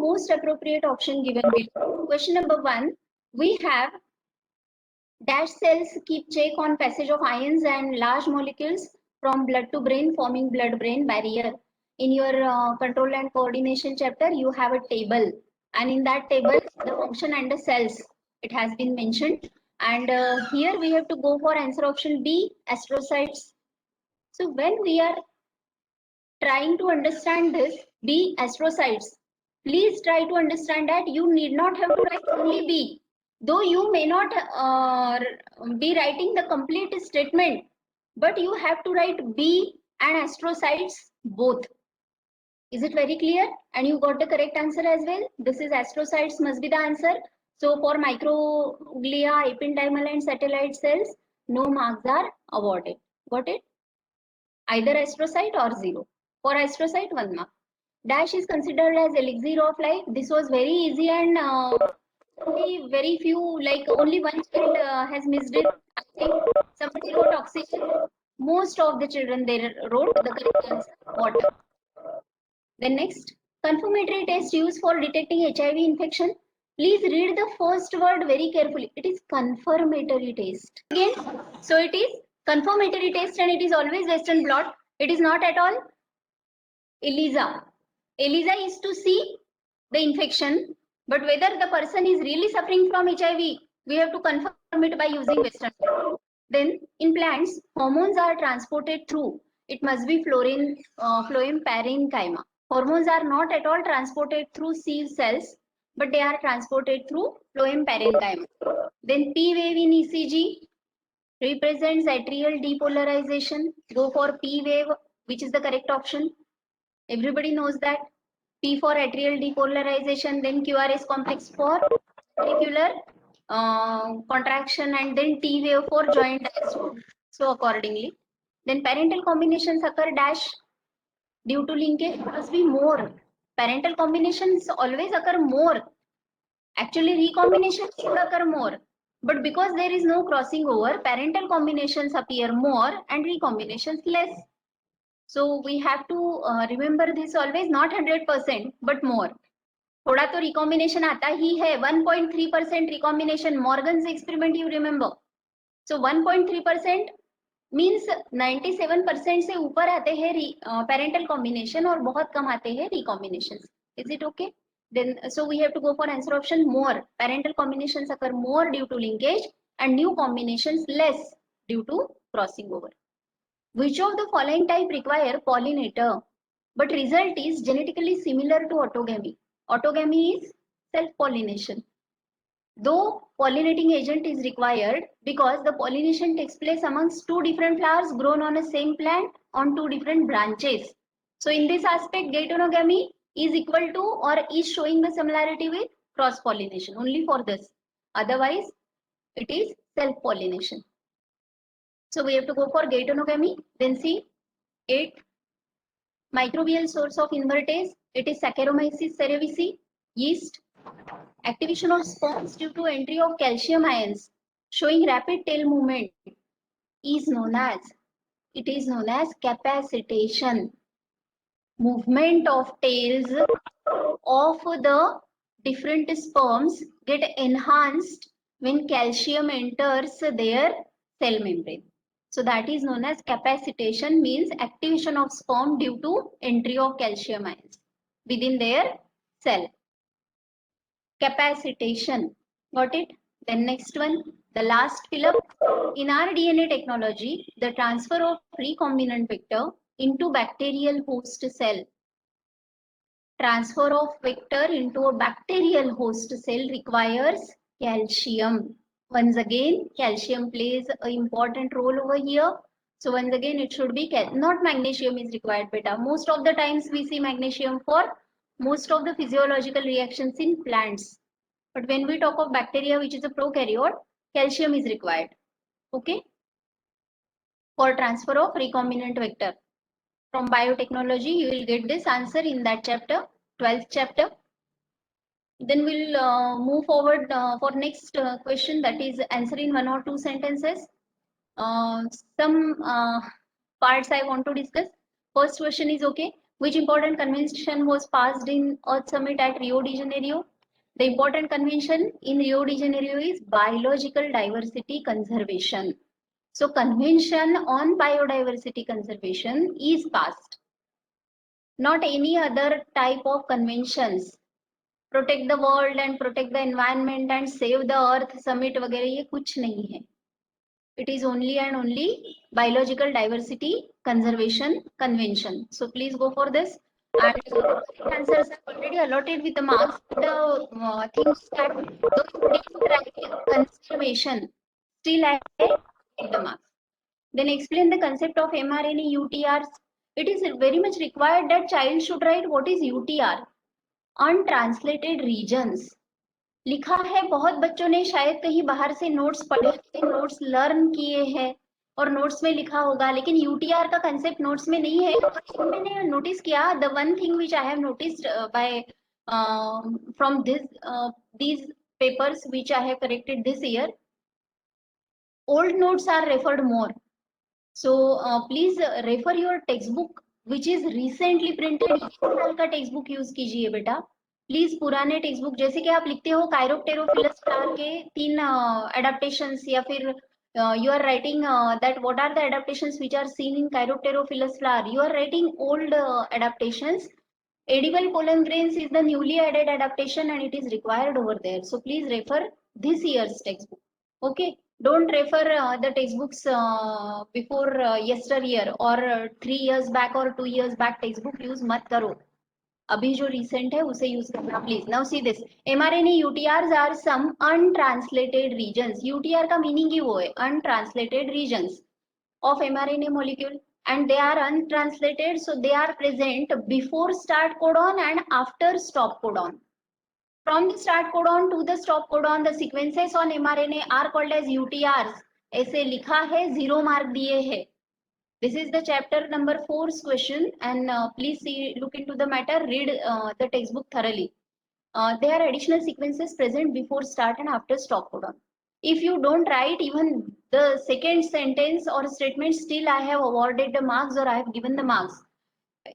most appropriate option given below. Question number 1, we have dash cells keep check on passage of ions and large molecules from blood to brain, forming blood-brain barrier. In your control and coordination chapter, you have a table, and in that table, the function and the cells, it has been mentioned. And here we have to go for answer option B, astrocytes. So when we are trying to understand this, B, astrocytes, please try to understand that you need not have to write only B. Though you may not be writing the complete statement, but you have to write B and astrocytes both. Is it very clear? And you got the correct answer as well. This is astrocytes must be the answer. So for microglia, ependymal and satellite cells, no marks are awarded. Got it? Either astrocyte or 0. For astrocyte, 1 mark. Dash is considered as elixir of life. This was very easy and only very few, like only one child has missed it. I think somebody wrote oxygen. Most of the children they wrote the correct answer, water. Then next, confirmatory test used for detecting HIV infection. Please read the first word very carefully. It is confirmatory test. Again, so it is confirmatory test and it is always Western blot. It is not at all ELISA. ELISA is to see the infection, but whether the person is really suffering from HIV, we have to confirm it by using Western blot. Then in plants, hormones are transported through. It must be phloem parenchyma. Hormones are not at all transported through sieve cells, but they are transported through phloem parenchyma. Then P wave in ECG represents atrial depolarization. Go for P wave, which is the correct option. Everybody knows that. P for atrial depolarization, then QRS complex for ventricular contraction, and then T wave for joint diastole. So accordingly, then parental combinations occur dash due to linkage must be more. Parental combinations always occur more. Actually, recombination should occur more. But because there is no crossing over, parental combinations appear more and recombinations less. So we have to remember this always, not 100%, but more. थोड़ा तो recombination आता ही है, 1.3% recombination, Morgan's experiment you remember. So 1.3% means 97% से ऊपर आते हैं parental combination और बहुत कम आते हैं recombinations. Is it okay? Then so we have to go for answer option more. Parental combinations occur more due to linkage and new combinations less due to crossing over. Which of the following type require pollinator, but result is genetically similar to autogamy? Autogamy is self-pollination. Though pollinating agent is required because the pollination takes place amongst two different flowers grown on a same plant on two different branches. So in this aspect, geitonogamy is equal to or is showing the similarity with cross-pollination only for this. Otherwise, it is self-pollination. So we have to go for geitonogamy. Then see 8. Microbial source of invertase. It is Saccharomyces cerevisiae, yeast. Activation of spores due to entry of calcium ions showing rapid tail movement is known as, it is known as capacitation. Movement of tails of the different sperms get enhanced when calcium enters their cell membrane. So that is known as capacitation, means activation of sperm due to entry of calcium ions within their cell. Capacitation. Got it? Then next one, the last fill up. In our DNA technology, the transfer of recombinant vector into bacterial host cell. Transfer of vector into a bacterial host cell requires calcium. Once again, calcium plays an important role over here. So once again, it should be not magnesium is required, beta. Most of the times we see magnesium for most of the physiological reactions in plants. But when we talk of bacteria, which is a prokaryote, calcium is required. Okay? For transfer of recombinant vector. From biotechnology, you will get this answer in that chapter, 12th chapter. Then we'll move forward for next question, that is answer in 1 or 2 sentences. Some parts I want to discuss. First question is okay. Which important convention was passed in Earth Summit at Rio de Janeiro? The important convention in Rio de Janeiro is biological diversity conservation. So convention on biodiversity conservation is passed. Not any other type of conventions. Protect the world and protect the environment and save the earth summit वगैरह ये कुछ नहीं है. It is only and only biological diversity conservation convention. So please go for this. And answers are already allotted with the marks. The things that those conservation still I get the marks. Then explain the concept of mRNA UTRs. It is very much required that child should write what is UTR, untranslated regions. लिखा है बहुत बच्चों ने शायद कहीं बाहर से notes पढ़े थे, नोट्स लर्न किए हैं और नोट्स में लिखा होगा, लेकिन यूटीआर का कंसेप्ट नोट्स में नहीं है. मैंने नोटिस किया, the one thing which I have noticed bye from these papers which I have corrected this year, old notes are referred more. So please refer your textbook which is recently printed. इस साल का text use कीजिए बेटा please. पुराने text book जैसे कि आप लिखते हो कायरोप्टेरोफिलस फ्लावर के 3 एडेप्टेशंस, या फिर you are writing that what are the adaptations which are seen in Chiropterophilus flower, you are writing old adaptations. Edible pollen grains is the newly added adaptation and it is required over there. So please refer this year's textbook. Okay, don't refer the textbooks before yesteryear or 3 years back or 2 years back. textbook use mat karo. अभी जो recent है उसे use करना please. Now see this, mRNA UTRs are some untranslated regions. UTR का meaning ही वो है, untranslated regions of mRNA molecule, and they are untranslated, so they are present before start codon and after stop codon. From the start codon to the stop codon, the sequences on mRNA are called as UTRs. ऐसे लिखा है, 0 mark दिए है. This is the chapter number 4's question, and please look into the matter, read the textbook thoroughly. There are additional sequences present before start and after stop codon. If you don't write even the second sentence or statement, still I have awarded the marks or I have given the marks.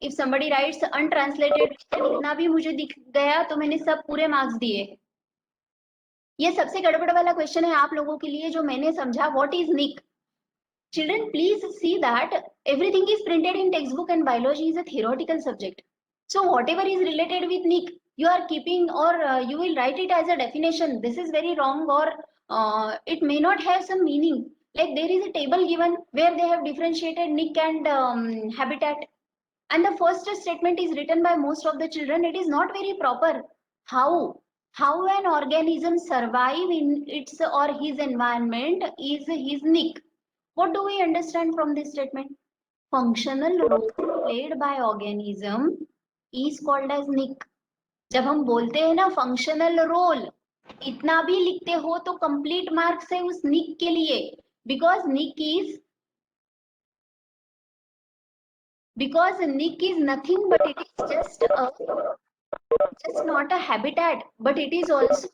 If somebody writes untranslated, इतना भी मुझे दिख गया तो मैंने सब पूरे marks दिए. ये सबसे गड़बड़ वाला क्वेश्चन है आप लोगों के लिए जो मैंने समझा. What is nick? Children, please see that everything is printed in textbook and biology is a theoretical subject. So whatever is related with nick, you are keeping or you will write it as a definition. This is very wrong, or it may not have some meaning. Like there is a table given where they have differentiated nick and habitat. And the first statement is written by most of the children. It is not very proper. How an organism survive in its or his environment is his nick. What do we understand from this statement? Functional role played by organism is called as nick. जब हम बोलते हैं ना functional role, इतना भी लिखते हो तो complete marks है उस nick के लिए, because nick is nothing but it is just not a habitat, but it is also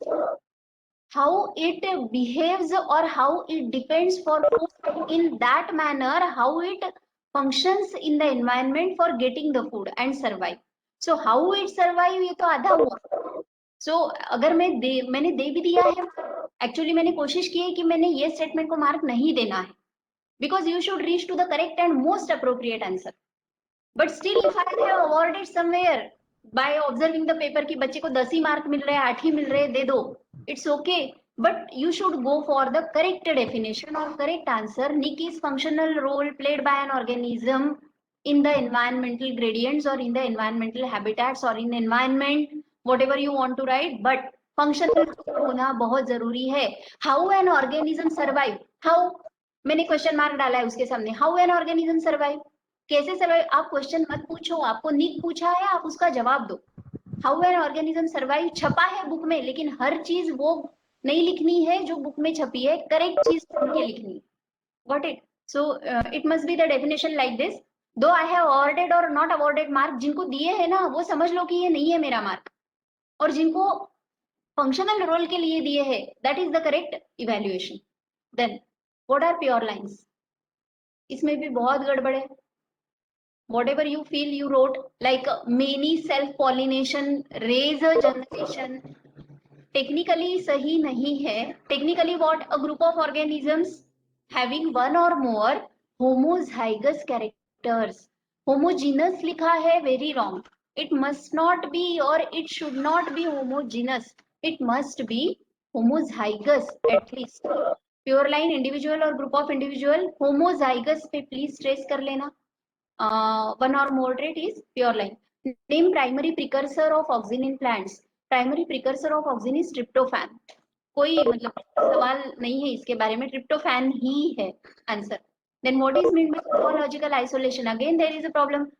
how it behaves or how it depends for food, in that manner how it functions in the environment for getting the food and survive. So how it survive ये तो आधा हुआ. So अगर मैंने दे भी दिया है, actually मैंने कोशिश की है कि मैंने ये statement को mark नहीं देना है, because you should reach to the correct and most appropriate answer. But still if I have awarded somewhere by observing the paper कि बच्चे को 10 ही मार्क मिल रहे हैं, 8 ही मिल रहे हैं, दे दो, it's okay. But you should go for the correct definition or correct answer. Nick is functional role played by an organism in the environmental gradients or in the environmental habitats or in the environment, whatever you want to write, but functional होना बहुत जरूरी है. How an organism survive? How? मैंने question mark डाला है उसके सामने. How an organism survive? कैसे सर्वाइव? आप क्वेश्चन मत पूछो, आपको निक पूछा है, आप उसका जवाब दो. हाउ एन ऑर्गेनिज्म सर्वाइव छपा है बुक में, लेकिन हर चीज वो नहीं लिखनी है जो बुक में छपी है, करेक्ट चीज के लिखनी. Got it? So it must be the definition like this. दो आई हैव अवॉर्डेड और नॉट अवॉर्डेड मार्क, जिनको दिए है ना वो समझ लो कि ये नहीं है मेरा मार्क, और जिनको फंक्शनल रोल के लिए दिए है that is the correct evaluation. Then what are pure lines? इसमें भी बहुत गड़बड़ है. whatever you feel you wrote, like many self-pollination, raise a generation. Technically सही नहीं है. Technically what? A group of organisms having one or more homozygous characters. Homogeneous लिखा है, very wrong. It must not be or it should not be homogeneous. It must be homozygous at least. Pure line individual or group of individual, homozygous पे please trace कर लेना. One or more trait is pure line. Name primary precursor of auxin in plants. Primary precursor of auxin is tryptophan. कोई मतलब सवाल नहीं है इसके बारे में, tryptophan ही है answer. Then what is meant by ethological isolation? Again there is a problem.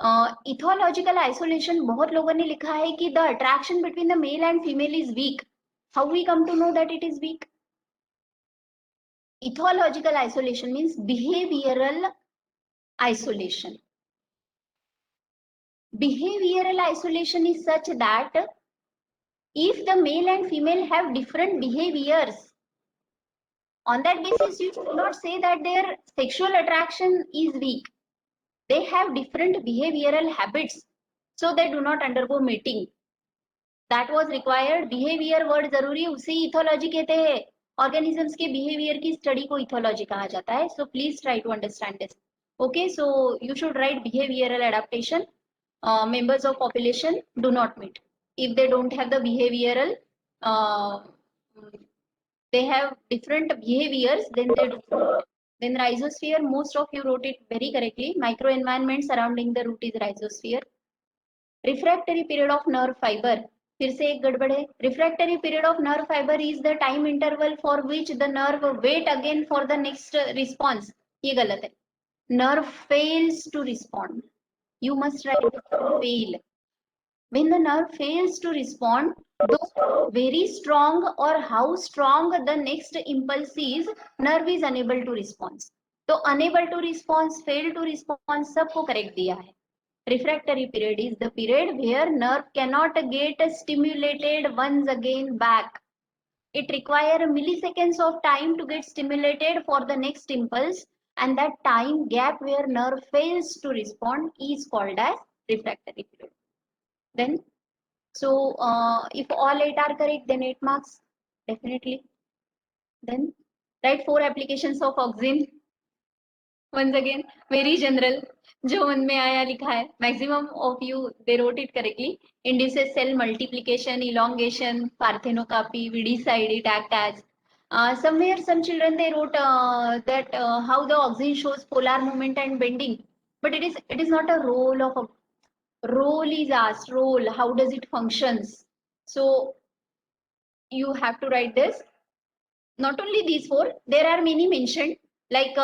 Ethological isolation बहुत लोगों ने लिखा है कि the attraction between the male and female is weak. How we come to know that it is weak? Ethological isolation means behavioral isolation. Behavioral isolation is such that if the male and female have different behaviors, on that basis you should not say that their sexual attraction is weak. They have different behavioral habits, so they do not undergo mating. That was required. Behavior word जरूरी, उसे ethology कहते हैं. Organisms के behavior की study को ethology कहा जाता है. So please try to understand this. Okay, so you should write behavioral adaptation. Members of population do not meet. If they don't have the behavioral, they have different behaviors, then they do not. Then rhizosphere, most of you wrote it very correctly. Microenvironment surrounding the root is rhizosphere. Refractory period of nerve fiber. फिर से एक गड़बड़ है. Refractory period of nerve fiber is the time interval for which the nerve wait again for the next response. ये गलत है. Nerve fails to respond. You must write fail. When the nerve fails to respond, though very strong or how strong the next impulse is, nerve is unable to respond. तो unable to respond, fail to respond, सबको correct दिया है. Refractory period is the period where nerve cannot get stimulated once again back. It requires milliseconds of time to get stimulated for the next impulse, and that time gap where nerve fails to respond is called as refractory period. Then, so if all 8 are correct, then 8 marks, definitely. Then, write 4 applications of auxin. Once again, very general. जो मन में आया लिखा है. Maximum of you they wrote it correctly. Induces cell multiplication, elongation, parthenocopy, vidicide, it act as. Somewhere some children they wrote that how the auxin shows polar movement and bending, but it is not a role of a role is asked. Role, how does it functions? So you have to write this. Not only these 4, there are many mentioned, like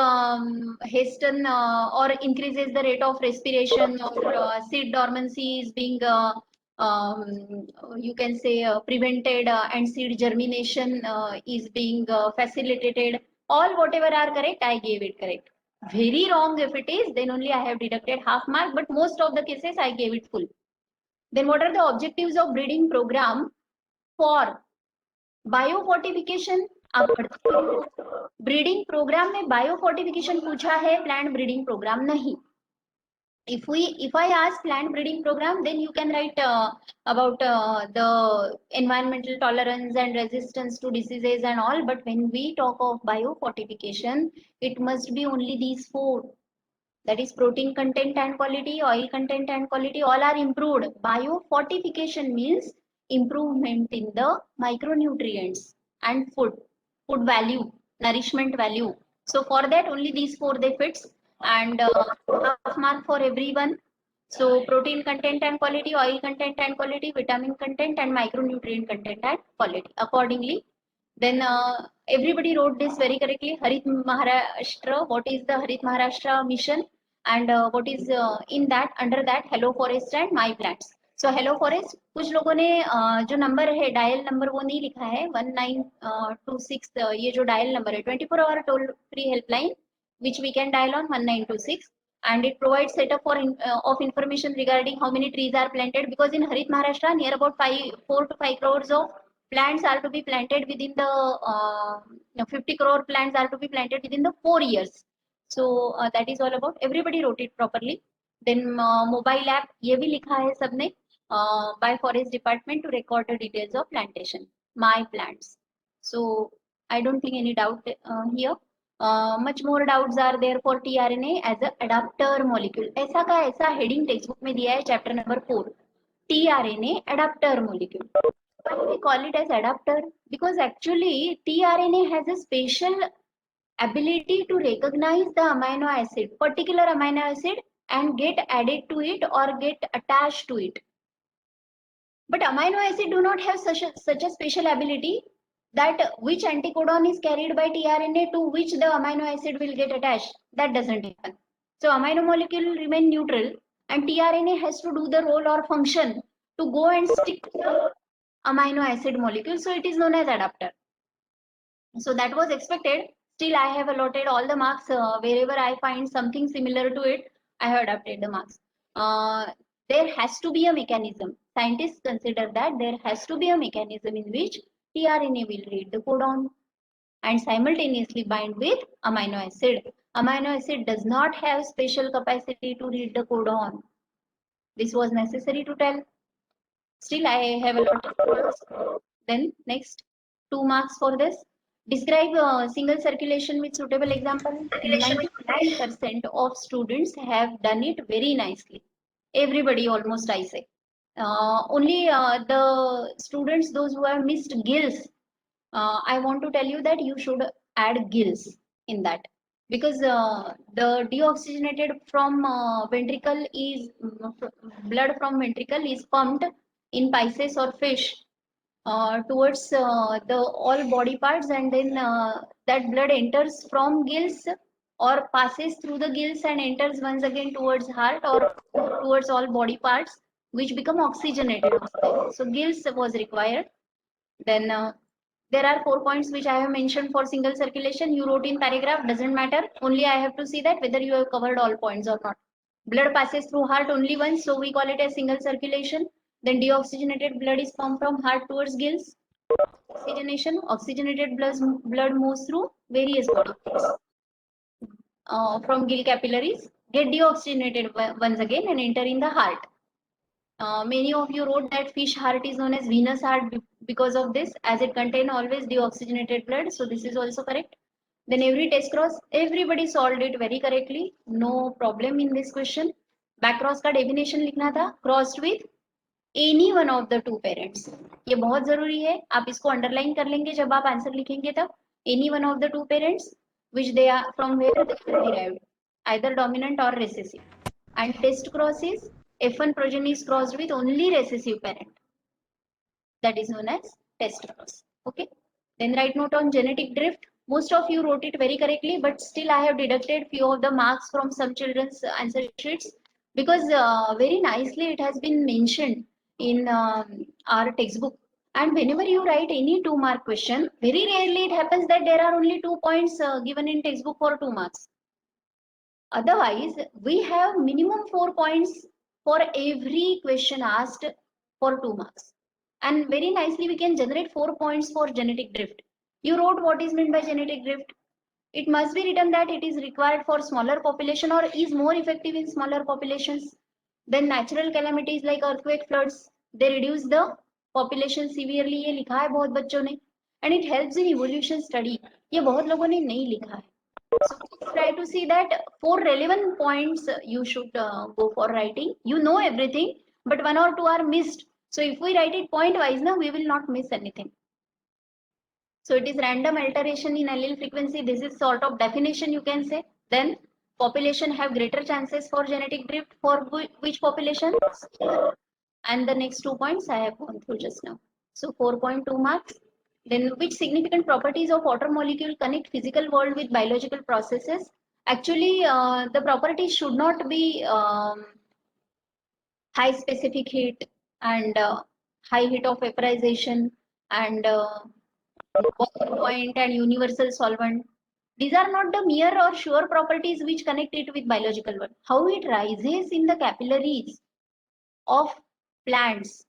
hasten or increases the rate of respiration, or seed dormancy is being you can say prevented, and seed germination is being facilitated. All whatever are correct, I gave it correct. Very wrong if it is, then only I have deducted half mark, but most of the cases I gave it full. Then what are the objectives of breeding program for biofortification? आप breeding programme में biofortification पूछा है, plant breeding programme नहीं. If I ask plant breeding program, then you can write about the environmental tolerance and resistance to diseases and all. But when we talk of biofortification, it must be only these 4. That is protein content and quality, oil content and quality, all are improved. Biofortification means improvement in the micronutrients and food value, nourishment value. So for that only these 4 they fits, and half mark for everyone. So protein content and quality, oil content and quality, vitamin content and micronutrient content and quality accordingly. Then everybody wrote this very correctly. Harit Maharashtra, what is the Harit Maharashtra mission, and what is in that, under that, Hello Forest and My Plants. So Hello Forest, कुछ लोगों ने जो number है dial number वो नहीं लिखा है. 1926 ये जो डायल नंबर है 24 hour toll free helpline which we can dial on 1926, and it provides setup for of information regarding how many trees are planted, because in Harit Maharashtra near about 4 to 5 crores of plants are to be planted within the 50 crore plants are to be planted within the 4 years. So that is all about. Everybody wrote it properly. Then mobile app ये भी लिखा है सबने by forest department to record the details of plantation, my plants. So I don't think any doubt here. Much more doubts are there for tRNA as a adapter molecule. ऐसा का ऐसा heading textbook में दिया है chapter number 4, tRNA adapter molecule. Why we call it as adapter? Because actually tRNA has a special ability to recognize the amino acid, particular amino acid, and get added to it or get attached to it. But amino acid do not have such a special ability that which anticodon is carried by tRNA to which the amino acid will get attached. That doesn't happen. So amino molecule remain neutral and tRNA has to do the role or function to go and stick to the amino acid molecule. So it is known as adapter. So that was expected. Still, I have allotted all the marks wherever I find something similar to it. I have adapted the marks. There has to be a mechanism. Scientists consider that there has to be a mechanism in which tRNA will read the codon and simultaneously bind with amino acid. Amino acid does not have special capacity to read the codon. This was necessary to tell. Still, I have allotted marks. Then next, 2 marks for this. Describe single circulation with suitable example. 99% of students have done it very nicely. Everybody almost, I say. Only the students, those who have missed gills, I want to tell you that you should add gills in that. Because the deoxygenated from ventricle is, blood from ventricle is pumped in pisces or fish towards the all body parts, and then that blood enters from gills or passes through the gills and enters once again towards heart or towards all body parts, which become oxygenated. So gills was required. Then there are 4 points which I have mentioned for single circulation. You wrote in paragraph, doesn't matter. Only I have to see that whether you have covered all points or not. Blood passes through heart only once, so we call it as single circulation. Then deoxygenated blood is pumped from heart towards gills. Oxygenation, oxygenated blood moves through various body parts from gill capillaries, get deoxygenated once again and enter in the heart. Many of you wrote that fish heart is known as venous heart because of this, as it contains always deoxygenated blood. So this is also correct. Then every test cross, everybody solved it very correctly. No problem in this question. Back cross का definition लिखना था, crossed with any one of the two parents. ये बहुत जरूरी है, आप इसको underline कर लेंगे जब आप आंसर लिखेंगे तब. Any one of the two parents, which they are from where they are derived, either dominant or recessive. And test cross is F1 progeny is crossed with only recessive parent. That is known as test cross. Okay. Then write note on genetic drift. Most of you wrote it very correctly, but still I have deducted few of the marks from some children's answer sheets because very nicely it has been mentioned in our textbook. And whenever you write any 2-mark question, very rarely it happens that there are only 2 points given in textbook for 2 marks. Otherwise, we have minimum 4 points for every question asked for 2 marks. And very nicely we can generate 4 points for genetic drift. You wrote what is meant by genetic drift. It must be written that it is required for smaller population or is more effective in smaller populations. Then natural calamities like earthquake, floods, they reduce the population severely. ये लिखा है बहुत बच्चों ने. And it helps in evolution study. ये बहुत लोगों ने नहीं लिखा है. So try to see that 4 relevant points you should go for writing. You know everything, but 1 or 2 are missed. So if we write it point wise, now we will not miss anything. So it is random alteration in allele frequency. This is sort of definition you can say. Then population have greater chances for genetic drift. For which population? And the next 2 points I have gone through just now. So 4.2 marks. Then which significant properties of water molecule connect physical world with biological processes? Actually, the properties should not be high specific heat and high heat of vaporization and boiling point and universal solvent. These are not the mere or sure properties which connect it with biological world. How it rises in the capillaries of plants,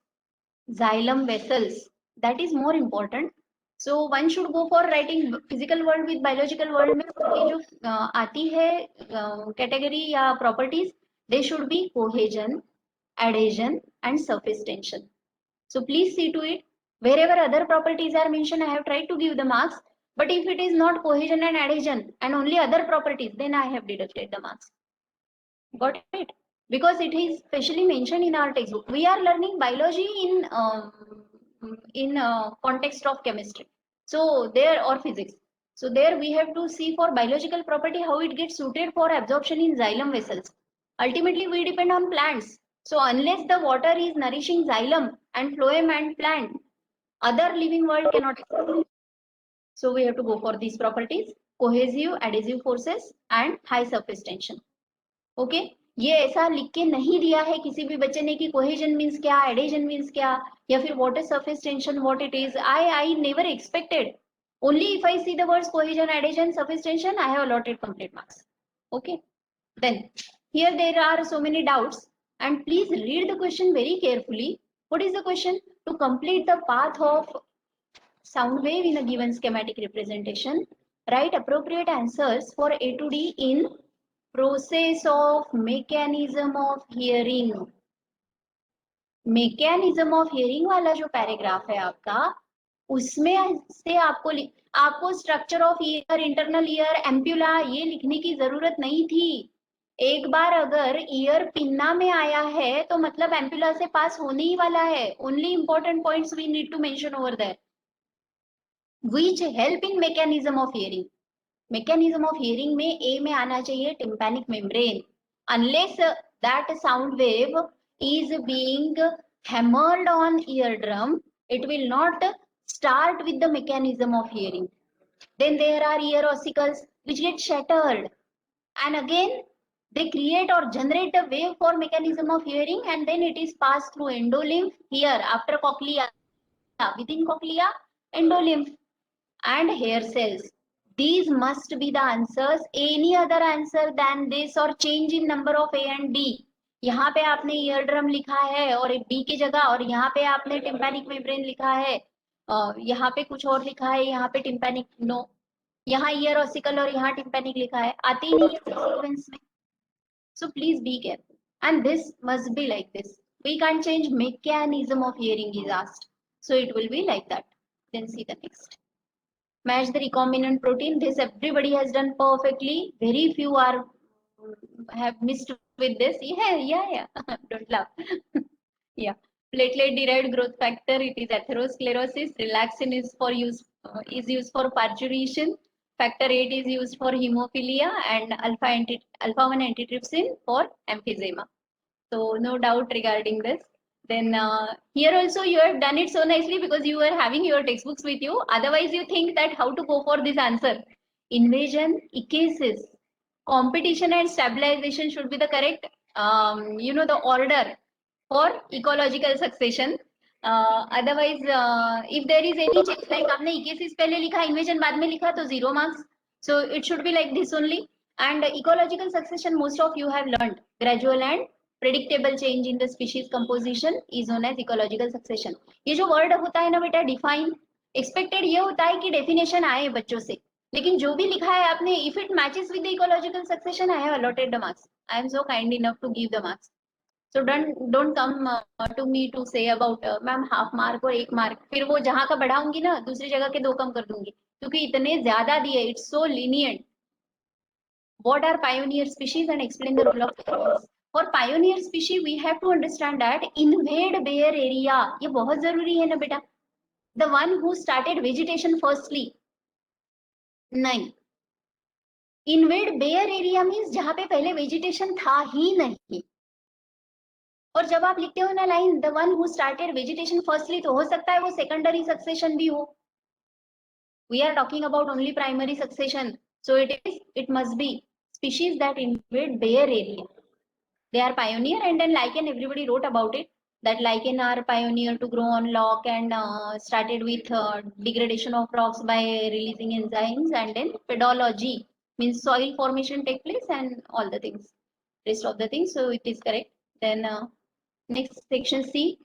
xylem vessels, that is more important. So one should go for writing physical world with biological world में ये जो आती है category या properties, They should be cohesion, adhesion, and surface tension. So please see to it. Wherever other properties are mentioned, I have tried to give the marks. But if it is not cohesion and adhesion and only other properties, then I have deducted the marks. Got it? Because it is specially mentioned in our textbook. We are learning biology in context of chemistry. So there, or physics. So there we have to see for biological property how it gets suited for absorption in xylem vessels. Ultimately, we depend on plants. So unless the water is nourishing xylem and phloem and plant, other living world cannot exist. So we have to go for these properties: cohesive, adhesive forces and high surface tension. Okay ये ऐसा लिख के नहीं दिया है किसी भी बच्चे ने कि कोहेजन मींस क्या, एडेजन मींस क्या, या फिर what is surface tension, what it is. I never expected. only if I see the words cohesion, adhesion, surface tension, I have allotted complete marks. Okay, then here there are so many doubts, and please read the question very carefully. What is the question? To complete the path of sound wave in a given schematic representation, write appropriate answers for A to D in process of mechanism of hearing. mechanism of hearing वाला जो paragraph है आपका, उसमें से आपको structure of year, internal ear, ampulla ये लिखने की जरूरत नहीं थी. एक बार अगर ईयर पिन्ना में आया है तो मतलब एम्प्यूला से पास होने ही वाला है. Only important points we need to mention over there which help in mechanism of hearing. Mechanism of hearing में ए में आना चाहिए tympanic membrane. Unless that sound wave is being hammered on eardrum, it will not start with the mechanism of hearing. Then there are ear ossicles which get shattered, and again they create or generate a wave for mechanism of hearing, and then it is passed through endolymph here after cochlea, within cochlea, endolymph and hair cells. These must be the answers. Any other answer than this or change in number of A and D, यहाँ पे आपने ear drum लिखा है और B की जगह, और यहाँ पे आपने टिम्पैनिक मेम्ब्रेन लिखा है, यहाँ पे कुछ और लिखा है, यहाँ पे टिम्पैनिक नो, यहाँ ईयर ऑसिकल और यहाँ टिम्पैनिक लिखा है, आती नहीं है सीक्वेंस में. So please be careful and this must be like this. We can change mechanism of hearing is asked, so it will be like that. Then see the next. Match the recombinant protein. This everybody has done perfectly. Very few are have missed with this. Yeah. Don't laugh. Yeah. Platelet derived growth factor. It is atherosclerosis. Relaxin is used for parturition. Factor 8 is used for hemophilia, and alpha 1 antitrypsin for emphysema. So no doubt regarding this. Then here also you have done it so nicely because you were having your textbooks with you. Otherwise you think that how to go for this answer. Invasion, echesis, competition and stabilization should be the correct the order for ecological succession. Otherwise if there is any change, like आपने echesis पहले लिखा, invasion बाद में लिखा, तो 0 marks. So it should be like this only. And ecological succession most of you have learned. Gradual and predictable change in the species composition is known as ecological succession. ये जो word होता है ना बेटा, define, expected ये होता है कि definition आए बच्चों से, लेकिन जो भी लिखा है आपने, if it matches with the ecological succession, I have allotted the marks. I am so kind enough to give the marks. So don't come to me to say about ma'am half mark और 1 mark, फिर वो जहाँ का बढ़ाऊंगी ना दूसरी जगह के 2 कम कर दूंगी क्योंकि इतने ज्यादा दिए. It's so lenient. What are pioneer species and explain the role of pioneers. For pioneer species we have to understand that invade bare area, ये बहुत जरूरी है ना बेटा. The one who started vegetation firstly. नहीं, invade bare area means जहाँ पे पहले vegetation था ही नहीं. और जब आप लिखते हो ना line the one who started vegetation firstly, तो हो सकता है वो सेकेंडरी सक्सेशन भी हो. We are talking about only primary succession. So it must be species that invade bare area. They are pioneer, and then lichen, everybody wrote about it, that lichen are pioneer to grow on lock and started with degradation of rocks by releasing enzymes, and then pedology means soil formation take place and all the things, rest of the things. So it is correct. Then next section C.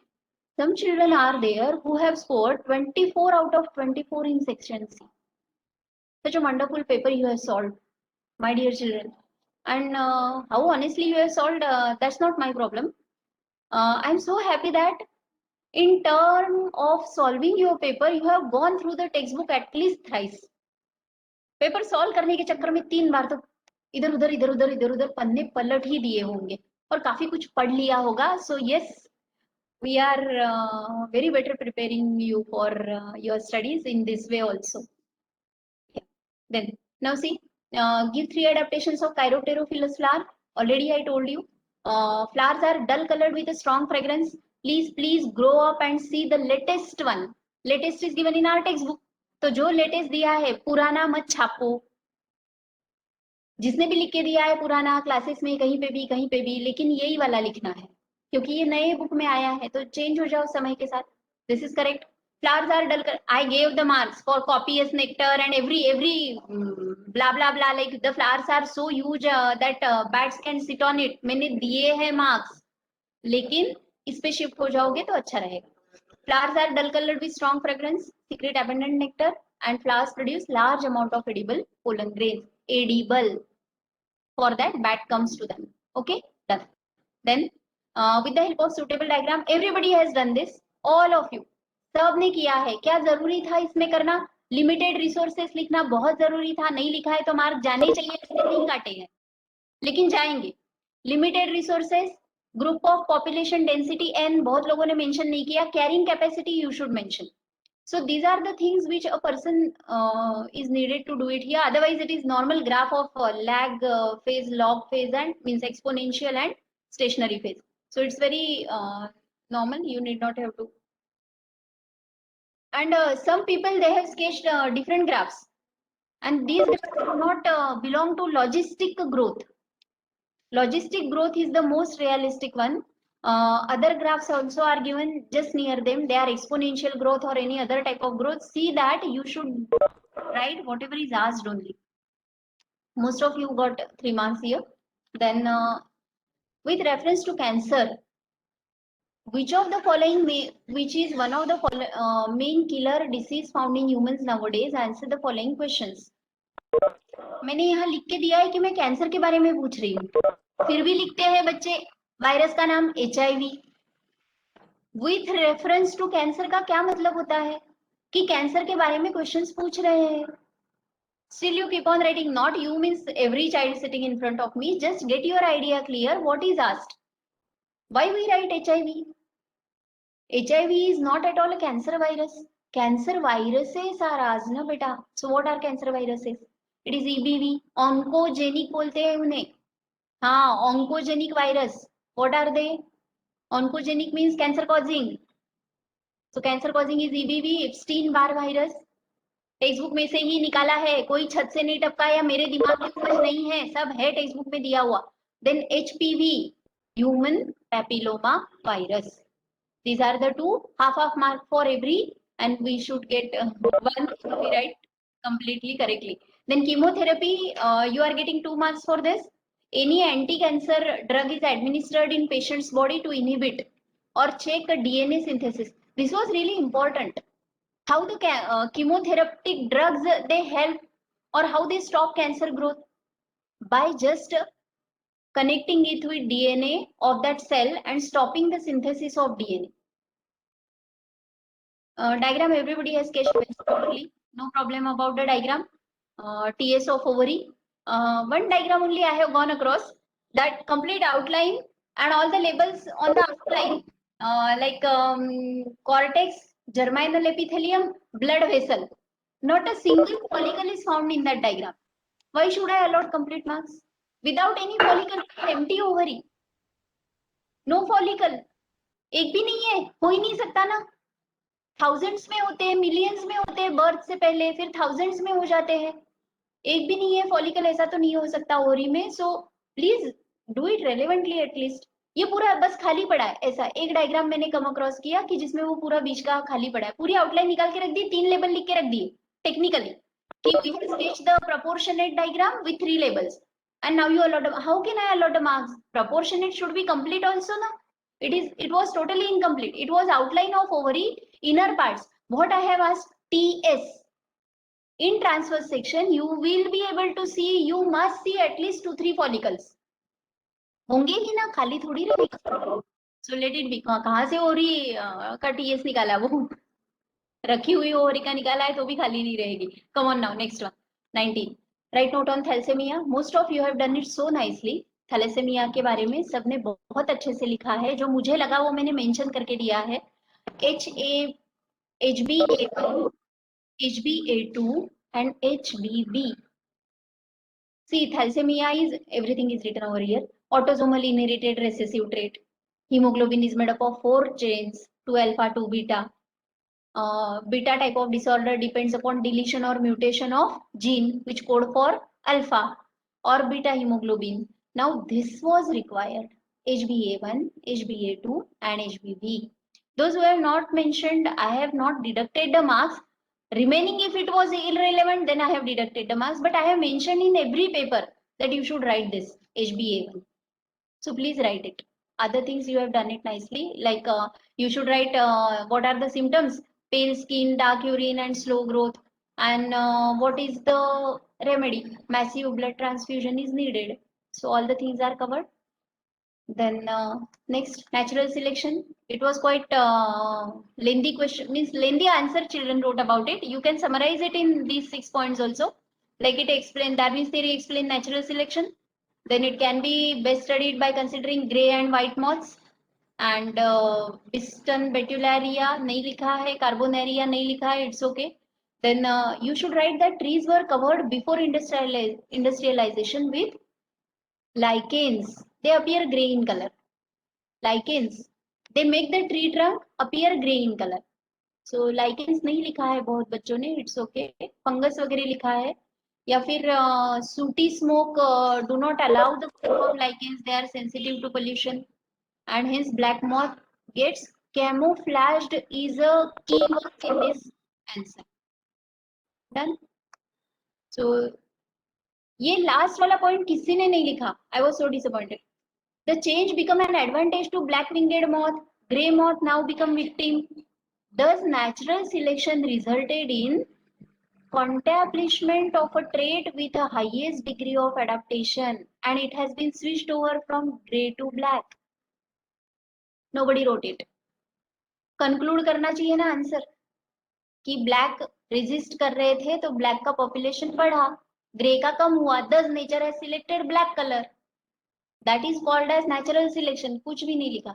Some children are there who have scored 24 out of 24 in section C. Such a wonderful paper you have solved, my dear children. And how honestly you have solved, that's not my problem. I'm so happy that in term of solving your paper, you have gone through the textbook at least thrice. Paper solve करने के चक्कर में 3 बार तो इधर उधर इधर उधर इधर उधर पन्ने पलट ही दिए होंगे और काफी कुछ पढ़ लिया होगा. So yes, we are very better preparing you for your studies in this way also. Yeah. Then now see, give 3 adaptations of Chiropterophilus flower. Already I told you. Flowers are dull colored with a strong fragrance. Please grow up and see the latest one. Latest is given in our textbook. तो जो latest दिया है पुराना मत छापो. जिसने भी लिख के दिया है पुराना क्लासेस में कहीं पे भी लेकिन यही वाला लिखना है क्योंकि ये नए बुक में आया है तो चेंज हो जाओ समय के साथ. This is correct. Flowers are dull. I gave the marks for copious nectar and every blah blah blah, like the flowers are so huge that bats can sit on it. मैंने दिए हैं marks लेकिन इस पे shift हो जाओगे तो अच्छा रहेगा. Flowers are dull colored with strong fragrance, secrete abundant nectar, and flowers produce large amount of edible pollen grains. Edible. For that, bat comes to them. Okay, done. Then, with the help of suitable diagram, everybody has done this. All of you. सबने किया है. क्या जरूरी था इसमें करना? Limited resources लिखना बहुत जरूरी था. नहीं लिखा है तो मार्क जाने ही चाहिए. इससे नहीं काटे हैं लेकिन जाएंगे. Limited resources, group of population density n, बहुत लोगों ने मेंशन नहीं किया. Carrying capacity you should mention. So these are the things which a person is needed to do it here. Otherwise, it is normal graph of lag phase, log phase, and means exponential and stationary phase. So it's very normal. You need not have to. And some people, they have sketched different graphs, and these graphs do not belong to logistic growth. Logistic growth is the most realistic one. Other graphs also are given just near them. They are exponential growth or any other type of growth. See that you should write whatever is asked only. Most of you got 3 marks here. Then with reference to cancer, which of the following which is one of the main killer disease found in humans nowadays? Answer the following questions. मैंने यहाँ लिख के दिया है कि मैं cancer के बारे में पूछ रही हूँ, फिर भी लिखते हैं बच्चे वायरस का नाम HIV. With reference to cancer का क्या मतलब होता है कि कैंसर के बारे में क्वेश्चंस पूछ रहे हैं. Still you keep on writing. Not you means every child sitting in front of me. Just get your idea clear what is asked. Why we write HIV? HIV is not at all a cancer virus. Cancer viruses are asna beta. So what are cancer viruses? It is EBV. Oncogenic बोलते हैं उन्हें. हाँ, oncogenic virus. What are they? Oncogenic means cancer causing. So cancer causing is EBV, Epstein-Barr virus. Text book में से ही निकाला है, कोई छत से नहीं टपका या मेरे दिमाग में कुछ नहीं है, सब है टेक्स्ट बुक में दिया हुआ. Then HPV, human papilloma virus. These are the two, half mark for every, and we should get one if we write completely correctly. Then chemotherapy, you are getting 2 marks for this. Any anti-cancer drug is administered in patient's body to inhibit or check DNA synthesis. This was really important. How the chemotherapeutic drugs they help or how they stop cancer growth? By just connecting it with DNA of that cell and stopping the synthesis of DNA. Diagram everybody has sketched properly. No problem about the diagram. TS of ovary. One diagram only I have gone across. That complete outline and all the labels on the outline like cortex, germinal epithelium, blood vessel. Not a single follicle is found in that diagram. Why should I allot complete marks? Without any follicle, empty ovary. No follicle. एक भी नहीं है, हो ही नहीं सकता ना. Thousands में होते हैं, मिलियंस में होते हैं बर्थ से पहले, फिर थाउजेंड्स में हो जाते हैं. एक भी नहीं है फॉलिकल, ऐसा तो नहीं हो सकता ओवरी में. So please do it relevantly at least. ये पूरा बस खाली पड़ा है. ऐसा एक डायग्राम मैंने कम अक्रॉस किया कि जिसमें वो पूरा बीच का खाली पड़ा है. पूरी आउटलाइन निकाल के रख दी, 3 लेबल लिख के रख दिए टेक्निकली कि we will sketch the proportionate diagram with 3 labels and now you allot. How can I allot the marks? Proportionate should be complete also na. It was totally incomplete. It was outline of ovary, inner parts. What I have asked? TS. in transverse section you will be able to see, you must see at least 2-3 follicles होंगे ही ना, खाली थोड़ी रहेगा. So let it be. कहाँ से ओरी का TS निकाला, वो रखी हुई ओरी का निकाला है तो भी खाली नहीं रहेगी. Come on now, next one. 19. Write note on thalassemia. Most of you have done it so nicely. Thalassemia के बारे में सबने बहुत अच्छे से लिखा है. जो मुझे लगा वो मैंने मेंशन करके दिया है. HbA1, HbA2 and HbB. See, thalassemia is, everything is written over here. Autosomal inherited recessive trait. Hemoglobin is made up of 4 chains, 2 alpha, 2 beta. Beta type of disorder depends upon deletion or mutation of gene which code for alpha or beta hemoglobin. Now this was required. HbA1, HbA2 and HbB. Those who have not mentioned, I have not deducted the marks. Remaining, if it was irrelevant, then I have deducted the marks. But I have mentioned in every paper that you should write this HbA1. So please write it. Other things you have done it nicely. Like you should write what are the symptoms: pale skin, dark urine, and slow growth. And what is the remedy? Massive blood transfusion is needed. So all the things are covered. Then next, natural selection. It was quite lengthy question, means lengthy answer children wrote about it. You can summarize it in these 6 points also. Like it explained, Darwin's theory explained natural selection. Then it can be best studied by considering grey and white moths. And Biston betularia नहीं लिखा है, Carbonaria नहीं लिखा है, it's okay. Then you should write that trees were covered before industrialization with lichens. They appear grey in color. Lichens, they make the tree trunk appear grey in color. So lichens नहीं लिखा है बहुत बच्चों ने, it's okay. Fungus वगैरह लिखा है. या फिर सूटी smoke do not allow the growth of lichens, they are sensitive to pollution, and hence black moth gets camouflaged is a key word in this answer. Done. So ये last वाला point किसी ने नहीं लिखा. I was so disappointed. The change become an advantage to black-winged moth. Grey moth now become victim. Thus, natural selection resulted in establishment of a trait with the highest degree of adaptation, and it has been switched over from grey to black. Nobody wrote it. Conclude करना चाहिए ना answer कि black resist कर रहे थे तो black का population बढ़ा, ग्रे का कम हुआ, thus nature has selected black color. That is called as natural selection. कुछ भी नहीं लिखा,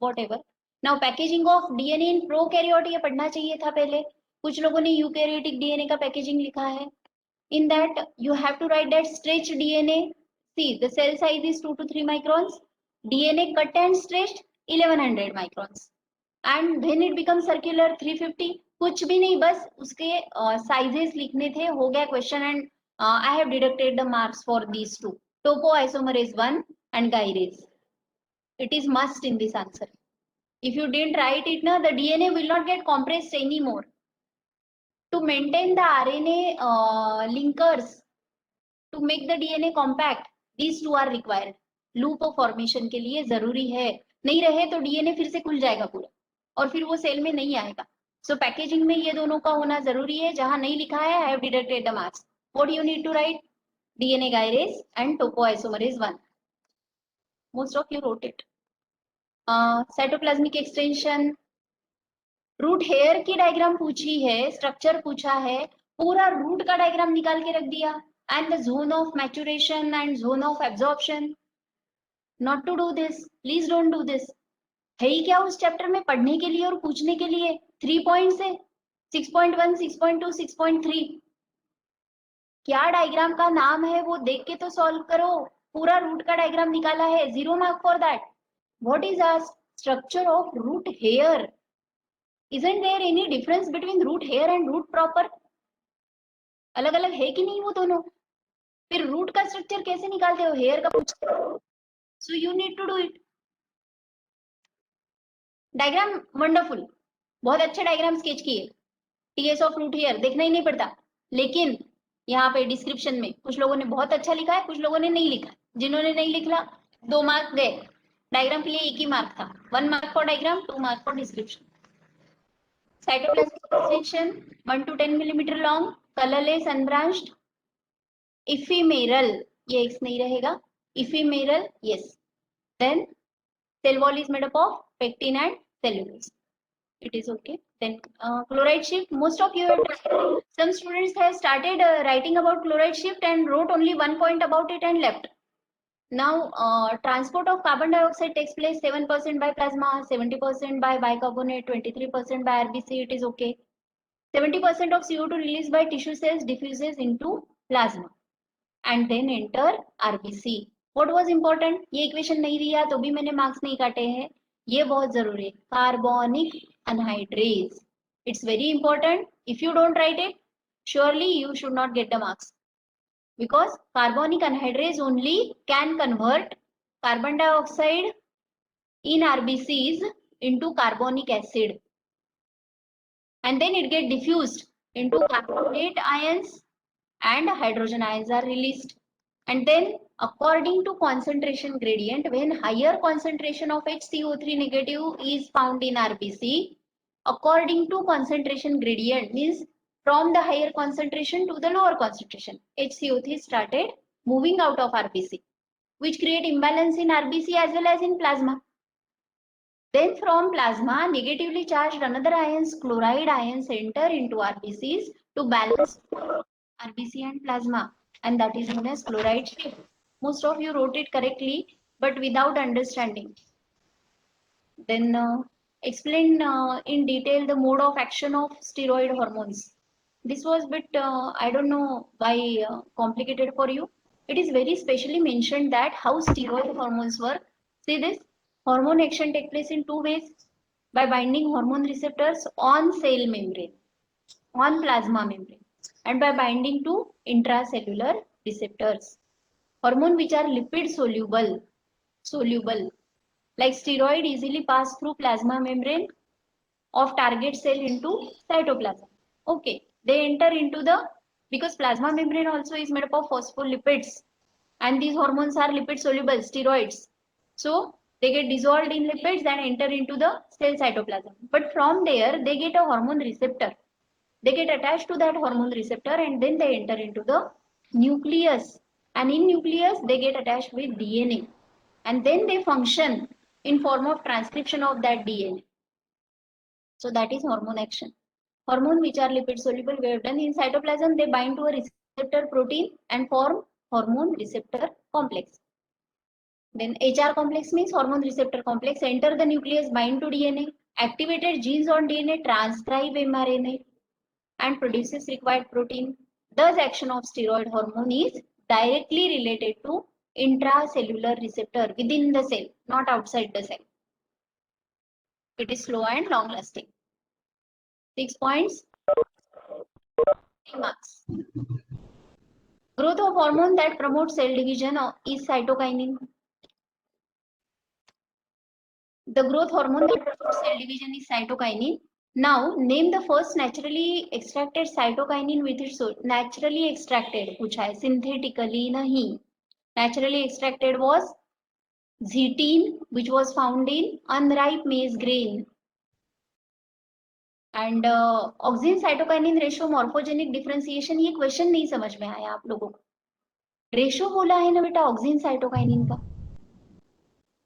whatever. Now packaging of DNA in prokaryote ये पढ़ना चाहिए था पहले. कुछ लोगों ने यूकैरियोटिक डीएनए का पैकेजिंग लिखा है. In that you have to write that stretched DNA. See, the cell size is 2 to 3 microns. DNA cut and stretched 1100 microns. And then it becomes circular 350. कुछ भी नहीं, बस उसके sizes लिखने थे, हो गया question. And I have deducted the marks for these two. Topoisomerase 1 and gyrase. It is must in this answer. If you didn't write it, na, the DNA will not get compressed anymore. To maintain the RNA linkers, to make the DNA compact, these two are required. Loop formation के लिए जरूरी है. नहीं रहे तो DNA फिर से खुल जाएगा पूरा और फिर वो सेल में नहीं आएगा. So packaging में ये दोनों का होना जरूरी है. जहां नहीं लिखा है, I have deducted the marks. What you need to write? DNA gyrase and topoisomerase 1. Most of you wrote it. Cytoplasmic extension, root hair की डायग्राम पूछी है, स्ट्रक्चर पूछा है, पूरा रूट का डायग्राम निकाल के रख दिया. And the zone of maturation and zone of absorption. Not to do this, please don't do this. है ही क्या उस चैप्टर में पढ़ने के लिए और पूछने के लिए? 3 पॉइंट्स है, 6.1, 6.2, 6.3. क्या डायग्राम का नाम है वो देख के तो सॉल्व करो. पूरा रूट का डायग्राम निकाला है, 0 mark for that. What is our structure of root hair? Isn't there any difference between root hair and root proper? अलग अलग है कि नहीं वो दोनों? फिर रूट का स्ट्रक्चर कैसे निकालते हो? हेयर का पूछ. So you need to do it. Diagram wonderful, बहुत अच्छे डायग्राम स्केच किए. टीएस ऑफ रूट हेयर देखना ही नहीं पड़ता. लेकिन यहाँ पे डिस्क्रिप्शन में कुछ लोगों ने बहुत अच्छा लिखा है, कुछ लोगों ने नहीं लिखा. जिन्होंने नहीं लिखा 2 मार्क गए. डायग्राम के लिए 1 ही मार्क था. 1 mark for diagram, 2 mark for description. Cytoplasmic extension 1 to 10 millimeter long, colourless unbranched, ephemeral, ये एक्स नहीं रहेगा, ephemeral, yes. Then cell wall is made up of pectin and cellulose. It is okay. Then chloride shift, most of you have tried. Some students have started writing about chloride shift and wrote only one point about it and left. Now transport of carbon dioxide takes place 7% by plasma, 70% by bicarbonate, 23% by RBC. It is okay. 70% of CO2 released by tissue cells diffuses into plasma and then enter RBC. What was important? ये equation नहीं दिया तो भी मैंने marks नहीं काटे हैं, ये बहुत जरूरी है. Carbonic anhydrase, it's very important. If you don't write it, surely you should not get the marks, because carbonic anhydrase only can convert carbon dioxide in RBCs into carbonic acid, and then it get diffused into carbonate ions and hydrogen ions are released. And then according to concentration gradient, when higher concentration of HCO3 negative is found in RBC, according to concentration gradient means from the higher concentration to the lower concentration, HCO3 started moving out of RBC, which create imbalance in RBC as well as in plasma. Then from plasma, negatively charged another ions, chloride ions, enter into RBCs to balance RBC and plasma, and that is known as chloride shift. Most of you wrote it correctly, but without understanding. Then explain in detail the mode of action of steroid hormones. This was bit, I don't know why complicated for you. It is very specially mentioned that how steroid hormones work. See this, hormone action take place in two ways: by binding hormone receptors on cell membrane, on plasma membrane, and by binding to intracellular receptors. Hormone which are lipid soluble, like steroid easily pass through plasma membrane of target cell into cytoplasm. Okay, they enter into the, because plasma membrane also is made up of phospholipids, and these hormones are lipid soluble, steroids. So they get dissolved in lipids and enter into the cell cytoplasm. But from there they get a hormone receptor. They get attached to that hormone receptor and then they enter into the nucleus. And in nucleus they get attached with DNA. And then they function in form of transcription of that DNA. So that is hormone action. Hormone which are lipid soluble, we have done. In cytoplasm they bind to a receptor protein and form hormone receptor complex. Then HR complex means hormone receptor complex, enter the nucleus, bind to DNA, activated genes on DNA, transcribe mRNA and produces required protein. Thus action of steroid hormone is directly related to intracellular receptor within the cell, not outside the cell. It is slow and long lasting. 6 points, 3 marks. Growth of hormone that promotes cell division is cytokinin. The growth hormone that promotes cell division is cytokinin. Now name the first naturally extracted cytokinin with its source. Naturally extracted पूछा है, synthetically नहीं. Naturally extracted was zeatine, which was found in unripe maize grain. And auxin cytokinin ratio morphogenic differentiation, ये question नहीं समझ में आया आप लोगों को. रेशो बोला है ना बेटा ऑक्सिन साइटोकाइनिन का.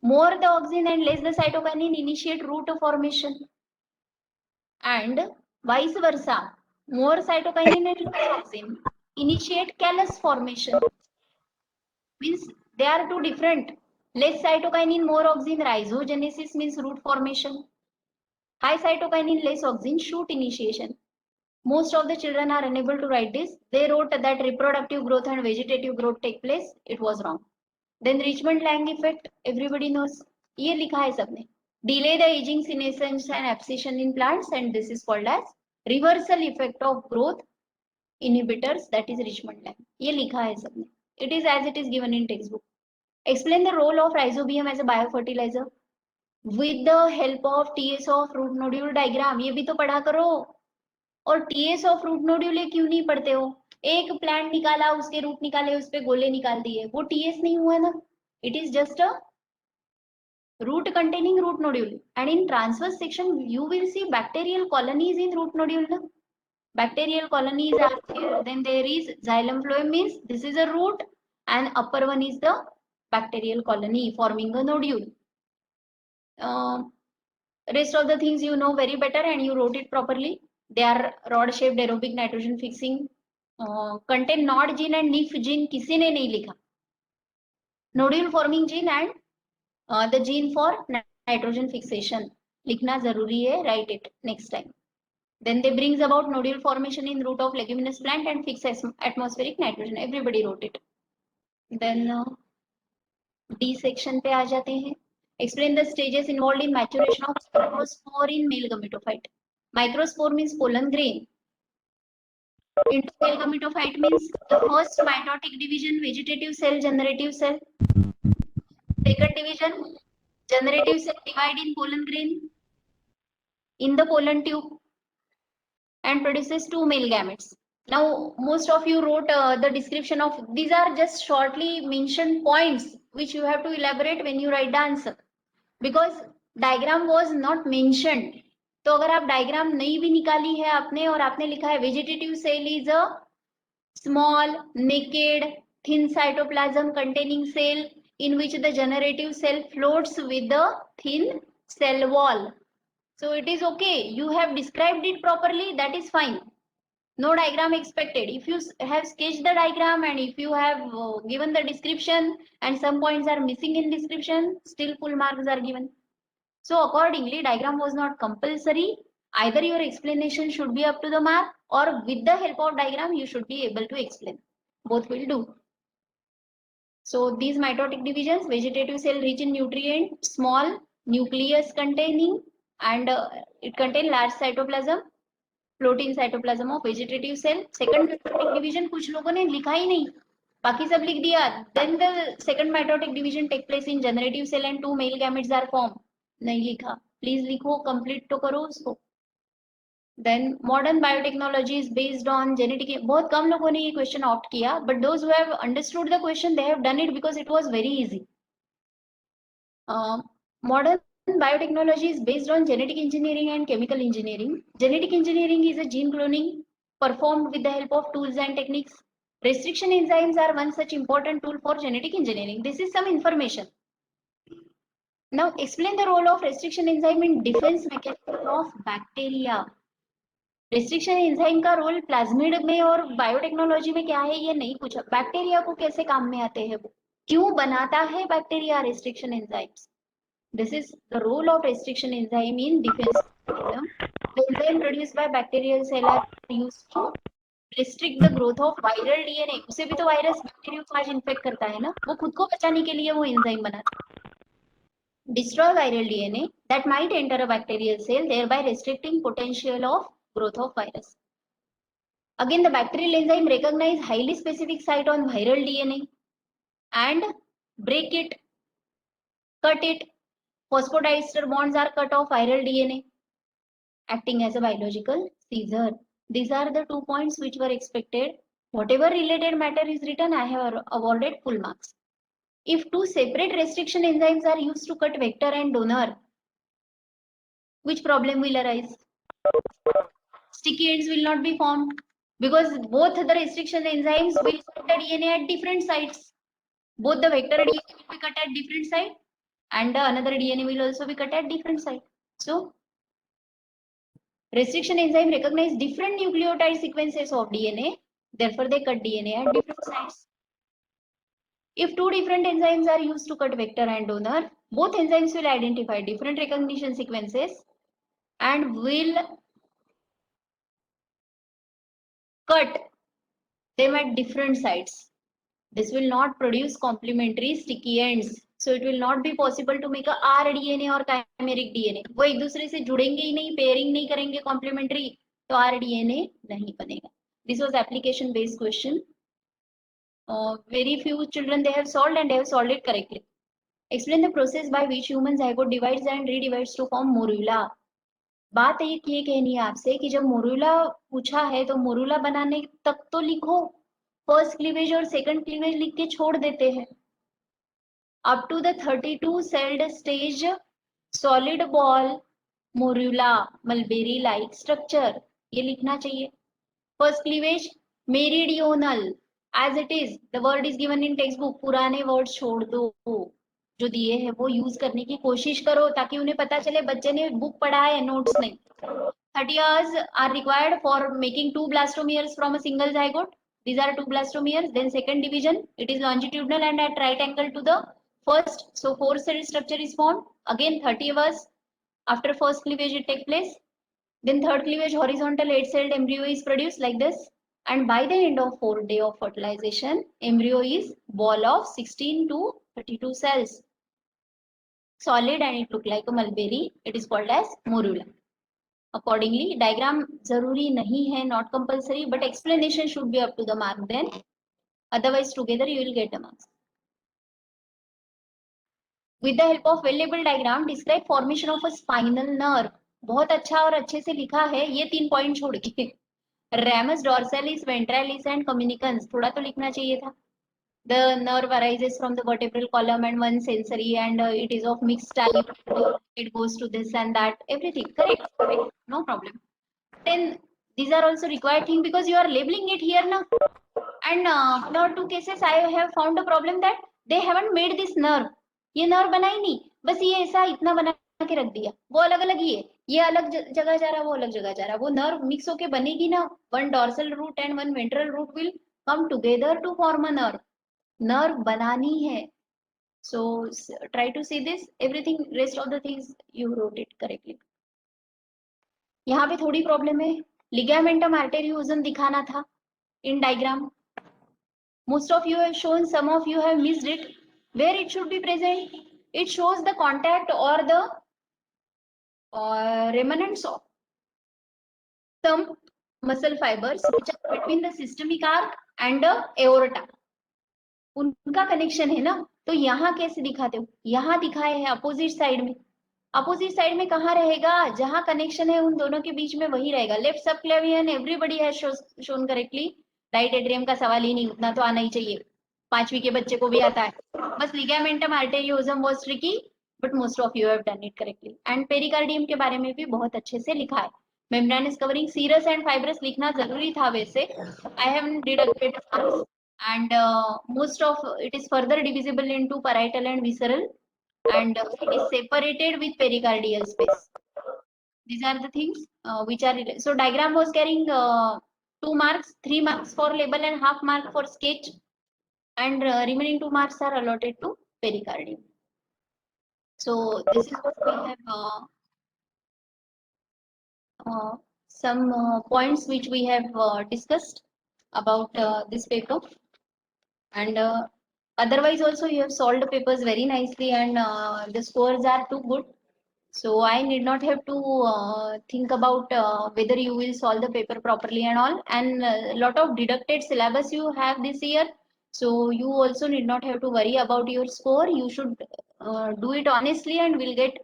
More the auxin and less the cytokinin initiate root formation, and vice versa. More cytokinin and less auxin initiate callus formation. Means they are two different. Less cytokinin, more auxin, rhizogenesis means root formation. High cytokinin, less auxin, shoot initiation. Most of the children are unable to write this. They wrote that reproductive growth and vegetative growth take place. It was wrong. Then Richmond-Lang effect, everybody knows. ये लिखा है सबने. Delay the aging, senescence and abscission in plants, and this is called as reversal effect of growth inhibitors, that is Richmond-Lang. ये लिखा है सबने. It is as it is given in textbook. Explain the role of rhizobium as a biofertilizer with the help of TS of root nodule diagram. ये भी तो पढ़ा करो. और TS of root nodule क्यों नहीं पढ़ते हो? एक प्लांट निकाला, उसके रूट निकाले, उस पे गोले निकाल दिए, वो टीएस नहीं हुआ ना. It is just a root containing root nodule, and in transverse section you will see bacterial colonies in root nodule. Bacterial colonies are there. Then there is xylem phloem, means this is a root, and upper one is the bacterial colony forming a nodule. Rest of the things you know very better and you wrote it properly. They are rod shaped aerobic nitrogen fixing. Contain NOD gene and NIF gene किसी ने नहीं लिखा. Nodule forming gene and the gene for nitrogen fixation. लिखना जरूरी है. Write it next time. Then they brings about nodule formation in root of leguminous plant and fix atmospheric nitrogen. Everybody wrote it. Then D section पे आ जाते हैं. Explain the stages involved in maturation of microspore in male gametophyte. Microspore means pollen grain. Into male gametophyte means the first mitotic division, vegetative cell, generative cell. Second division, generative cell divide in pollen grain in the pollen tube and produces two male gametes. Now, most of you wrote the description of, these are just shortly mentioned points which you have to elaborate when you write the answer. Because diagram was not mentioned. तो अगर आप diagram नहीं भी निकाली है आपने और आपने लिखा है vegetative cell is a small naked thin cytoplasm containing cell in which the generative cell floats with the thin cell wall. So it is okay. You have described it properly. That is fine. No diagram expected. If you have sketched the diagram and if you have given the description and some points are missing in description, still full marks are given. So accordingly, diagram was not compulsory. Either your explanation should be up to the mark or with the help of diagram, you should be able to explain. Both will do. So these mitotic divisions, vegetative cell rich in nutrient, small nucleus containing, and it contains large cytoplasm, floating cytoplasm of vegetative cell. Second mitotic division कुछ लोगों ने लिखा ही नहीं, बाकी सब लिख दिया. Then the second mitotic division take place in generative cell and two male gametes are formed. नहीं लिखा, प्लीज लिखो, कंप्लीट तो करो उसको. Then modern biotechnology is based on genetic. बहुत कम लोगों ने ये क्वेश्चन ऑप्ट किया, but those who have understood the question, they have done it because it was very easy. Modern biotechnology is based on genetic engineering and chemical engineering. Genetic engineering is a gene cloning performed with the help of tools and techniques. Restriction enzymes are one such important tool for genetic engineering. This is some information. Now explain the role of restriction enzyme in defense mechanism of bacteria. Restriction enzyme का role plasmid में और biotechnology में क्या है ये नहीं पूछा. Bacteria को कैसे काम में आते हैं, वो क्यों बनाता है bacteria restriction enzymes. This is the role of restriction enzyme in defence mechanism. The enzyme produced by bacterial cell are used to restrict the growth of viral DNA. उसे भी तो वायरस बैक्टीरिया को आज इन्फेक्ट करता है ना, वो खुद को बचाने के लिए वो एंजाइम बनाता है. Destroy viral DNA that might enter a bacterial cell, thereby restricting potential of growth of virus. Again, the bacterial enzyme recognize highly specific site on viral DNA and break it, cut it. Phosphodiester bonds are cut off viral DNA, acting as a biological seizure. These are the 2 points which were expected. Whatever related matter is written, I have awarded full marks. If two separate restriction enzymes are used to cut vector and donor, which problem will arise? Sticky ends will not be formed because both the restriction enzymes will cut the DNA at different sites. Both the vector DNA will be cut at different site and another DNA will also be cut at different site. So restriction enzyme recognize different nucleotide sequences of DNA, therefore they cut DNA at different sites. If two different enzymes are used to cut vector and donor, both enzymes will identify different recognition sequences and will cut them at different sites. This will not produce complementary sticky ends. So it will not be possible to make a rDNA or chimeric DNA. वो एक दूसरे से जुड़ेंगे ही नहीं, pairing नहीं करेंगे complementary, तो rDNA नहीं बनेगा. This was application based question. Very few children they have solved and they have solved it correctly. Explain the process by which human zygote divides and redivides to form morula. बात एक ये कहनी है आपसे कि जब मोरूला पूछा है तो मोरूला बनाने तक तो लिखो, फर्स्ट क्लीवेज और सेकंड क्लीवेज लिख के छोड़ देते हैं. Up to the 32 celled stage solid ball morula mulberry like structure, ये लिखना चाहिए. First cleavage, meridional, as it is. The word is given in textbook. पुराने words छोड़ दो, जो दिए हैं वो यूज करने की कोशिश करो ताकि उन्हें पता चले बच्चे ने बुक पढ़ा है, नोट्स नहीं. 30 years are required for making two blastomeres from a single zygote. These are two blastomeres. Then second division, it is longitudinal and at right angle to the first. So four cell structure is formed. Again 30 hours after first cleavage it takes place. Then third cleavage, horizontal 8-celled embryo is produced like this. And by the end of 4th day of fertilization, embryo is ball of 16 to 32 cells. Solid and it look like a mulberry. It is called as morula. Accordingly, diagram zaruri nahi hai, not compulsory, but explanation should be up to the mark then. Otherwise, together you will get the marks. With the help of well-labeled diagram, describe formation of a spinal nerve. बहुत अच्छा और अच्छे से लिखा है, ये 3 point छोड़ के. Ramus dorsalis, ventralis and communicans. थोड़ा तो लिखना चाहिए था. The nerve arises from the vertebral column and one sensory, and it is of mixed type. It goes to this and that. Everything correct, correct. No problem. Then these are also required thing because you are labeling it here now. And in our 2 cases, I have found a problem that they haven't made this nerve. ये nerve बना ही नहीं, बस ये ऐसा इतना बना के रख दिया. वो अलग अलग ही है, ये अलग जगह जा रहा, वो अलग जगह जा रहा. वो nerve mix होके बनेगी ना. One dorsal root and one ventral root will come together to form a nerve. Nerve बनानी है. So try to see this. Everything rest of the things you wrote it correctly. यहाँ पे थोड़ी problem है. Ligamentum arteriosum दिखाना था in diagram. Most of you have shown, some of you have missed it. Where it should be present? It shows the contact or the remnants of some muscle fibers which are between the systemic arc and the aorta. उनका connection है ना. तो यहाँ कैसे दिखाते हो? यहाँ दिखाए हैं अपोजिट साइड में. अपोजिट साइड में कहाँ रहेगा? जहाँ कनेक्शन है उन दोनों के बीच में वही रहेगा. Left subclavian everybody has shown correctly. Right atrium का सवाल ही नहीं, उतना तो आना ही चाहिए. 5वीं के बच्चे को भी आता है. बस ligamentum arteriosum was tricky, but most of you have done it correctly. And pericardium के बारे में भी बहुत अच्छे से लिखा है. Membranous covering, serous and fibrous लिखना जरूरी था वैसे. I have deducted and most of it is further divisible into parietal and visceral, and it is separated with pericardial space. These are the things which are related. So diagram was carrying 2 marks, 3 marks for label and half mark for sketch, and remaining 2 marks are allotted to pericardium. So this is what we have some points which we have discussed about this paper. And otherwise also you have solved the papers very nicely, and the scores are too good. So I need not have to think about whether you will solve the paper properly and all. And a lot of deducted syllabus you have this year. So you also need not have to worry about your score. You should do it honestly and will get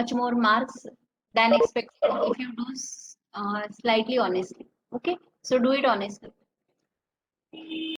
much more marks than expected if you do slightly honestly. Okay. So do it honestly.